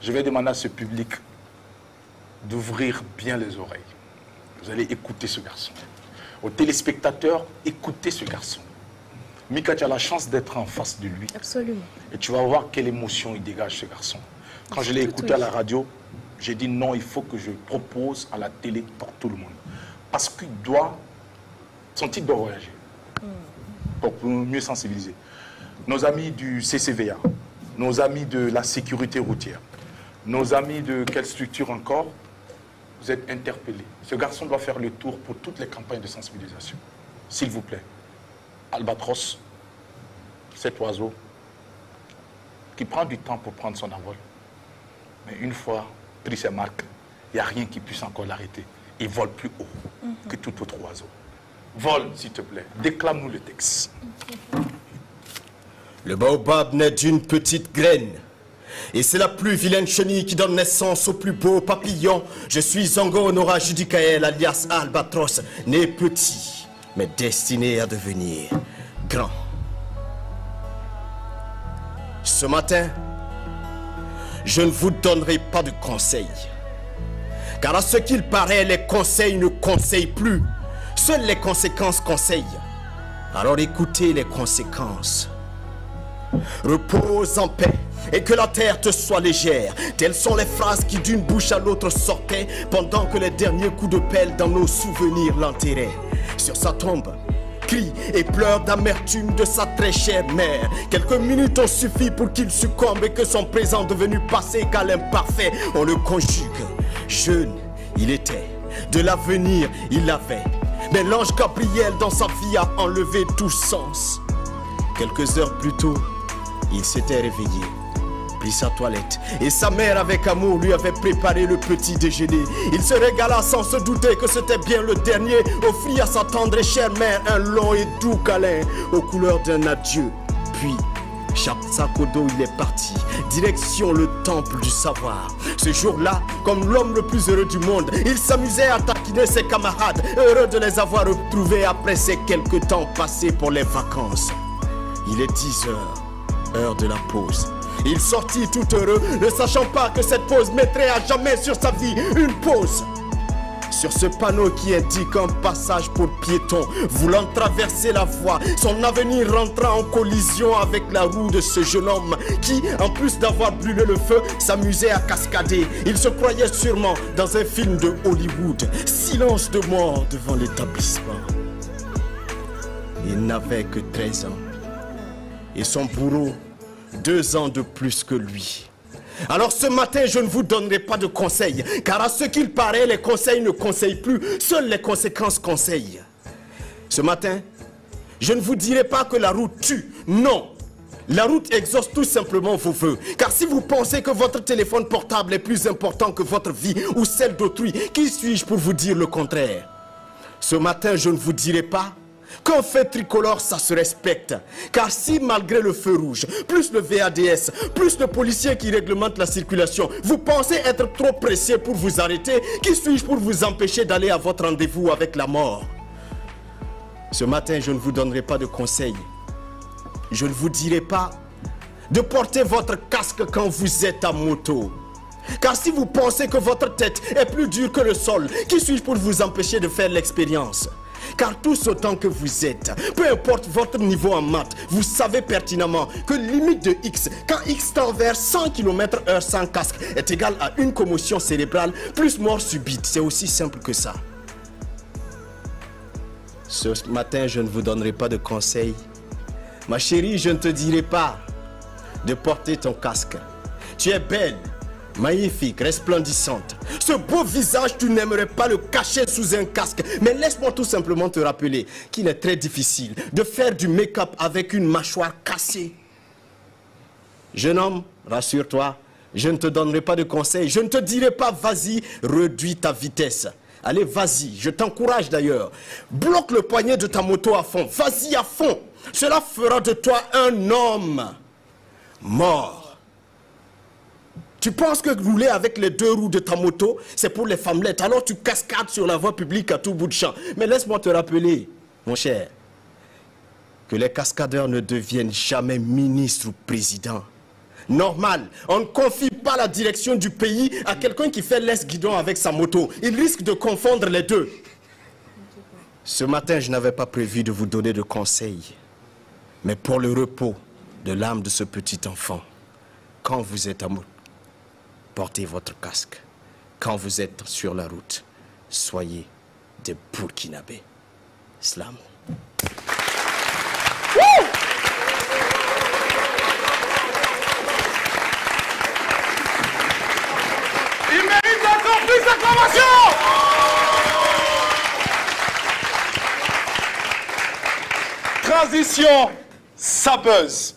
Je vais demander à ce public d'ouvrir bien les oreilles. Vous allez écouter ce garçon. Aux téléspectateurs, écoutez ce garçon. Mika, tu as la chance d'être en face de lui. Absolument. Et tu vas voir quelle émotion il dégage, ce garçon. Quand je l'ai écouté à la radio, j'ai dit non, il faut que je propose à la télé pour tout le monde. Parce qu'il doit, son titre doit voyager. Pour mieux sensibiliser. Nos amis du CCVA, nos amis de la sécurité routière, nos amis de quelle structure encore, vous êtes interpellés. Ce garçon doit faire le tour pour toutes les campagnes de sensibilisation. S'il vous plaît. Albatros, cet oiseau qui prend du temps pour prendre son envol. Mais une fois pris ses marques, il n'y a rien qui puisse encore l'arrêter. Il vole plus haut que tout autre oiseau. Vole, s'il te plaît. Déclame-nous le texte. Le baobab naît d'une petite graine. Et c'est la plus vilaine chenille qui donne naissance au plus beau papillon. Je suis Zongo Honora Judicaël, alias Albatros, né petit, mais destiné à devenir grand. Ce matin, je ne vous donnerai pas de conseils. Car à ce qu'il paraît, les conseils ne conseillent plus. Seules les conséquences conseillent. Alors écoutez les conséquences. Repose en paix et que la terre te soit légère. Telles sont les phrases qui d'une bouche à l'autre sortaient pendant que les derniers coups de pelle dans nos souvenirs l'enterraient. Sur sa tombe, crie et pleure d'amertume de sa très chère mère. Quelques minutes ont suffi pour qu'il succombe et que son présent devenu passé qu'à l'imparfait on le conjugue. Jeune, il était, de l'avenir il l'avait. Mais l'ange Gabriel dans sa vie a enlevé tout sens. Quelques heures plus tôt, il s'était réveillé, pris sa toilette et sa mère avec amour lui avait préparé le petit déjeuner. Il se régala sans se douter que c'était bien le dernier. Offrit à sa tendre et chère mère un long et doux câlin aux couleurs d'un adieu. Puis, chaque sac au dos, il est parti, direction le temple du savoir. Ce jour-là, comme l'homme le plus heureux du monde, il s'amusait à taquiner ses camarades, heureux de les avoir retrouvés après ces quelques temps passés pour les vacances. Il est 10 heures, heure de la pause. Il sortit tout heureux, ne sachant pas que cette pause mettrait à jamais sur sa vie une pause. Sur ce panneau qui indique un passage pour piétons, voulant traverser la voie, son avenir rentra en collision avec la roue de ce jeune homme qui, en plus d'avoir brûlé le feu, s'amusait à cascader. Il se croyait sûrement dans un film de Hollywood. Silence de mort devant l'établissement. Il n'avait que 13 ans. Et son bourreau, 2 ans de plus que lui. Alors ce matin, je ne vous donnerai pas de conseils, car à ce qu'il paraît, les conseils ne conseillent plus, seules les conséquences conseillent. Ce matin, je ne vous dirai pas que la route tue, non. La route exauce tout simplement vos vœux, car si vous pensez que votre téléphone portable est plus important que votre vie ou celle d'autrui, qui suis-je pour vous dire le contraire? Ce matin, je ne vous dirai pas qu'un fait tricolore, ça se respecte. Car si malgré le feu rouge, plus le VADS, plus le policier qui réglemente la circulation, vous pensez être trop pressé pour vous arrêter, qui suis-je pour vous empêcher d'aller à votre rendez-vous avec la mort? Ce matin, je ne vous donnerai pas de conseils. Je ne vous dirai pas de porter votre casque quand vous êtes à moto. Car si vous pensez que votre tête est plus dure que le sol, qui suis-je pour vous empêcher de faire l'expérience? Car tous autant que vous êtes, peu importe votre niveau en maths, vous savez pertinemment que limite de X, quand X tend vers 100 km/h sans casque, est égal à une commotion cérébrale plus mort subite. C'est aussi simple que ça. Ce matin, je ne vous donnerai pas de conseils. Ma chérie, je ne te dirai pas de porter ton casque. Tu es belle, magnifique, resplendissante. Ce beau visage, tu n'aimerais pas le cacher sous un casque. Mais laisse-moi tout simplement te rappeler qu'il est très difficile de faire du make-up avec une mâchoire cassée. Jeune homme, rassure-toi, je ne te donnerai pas de conseils. Je ne te dirai pas, vas-y, réduis ta vitesse. Allez, vas-y, je t'encourage d'ailleurs. Bloque le poignet de ta moto à fond. Vas-y à fond. Cela fera de toi un homme mort. Tu penses que rouler avec les 2 roues de ta moto, c'est pour les femmelettes. Alors tu cascades sur la voie publique à tout bout de champ. Mais laisse-moi te rappeler, mon cher, que les cascadeurs ne deviennent jamais ministres ou présidents. Normal, on ne confie pas la direction du pays à quelqu'un qui fait l'es-guidon avec sa moto. Il risque de confondre les deux. Ce matin, je n'avais pas prévu de vous donner de conseils. Mais pour le repos de l'âme de ce petit enfant, quand vous êtes à moto, portez votre casque. Quand vous êtes sur la route, soyez des Burkinabés. Slam. Il mérite encore plus d'acclamation. Transition sapeuse.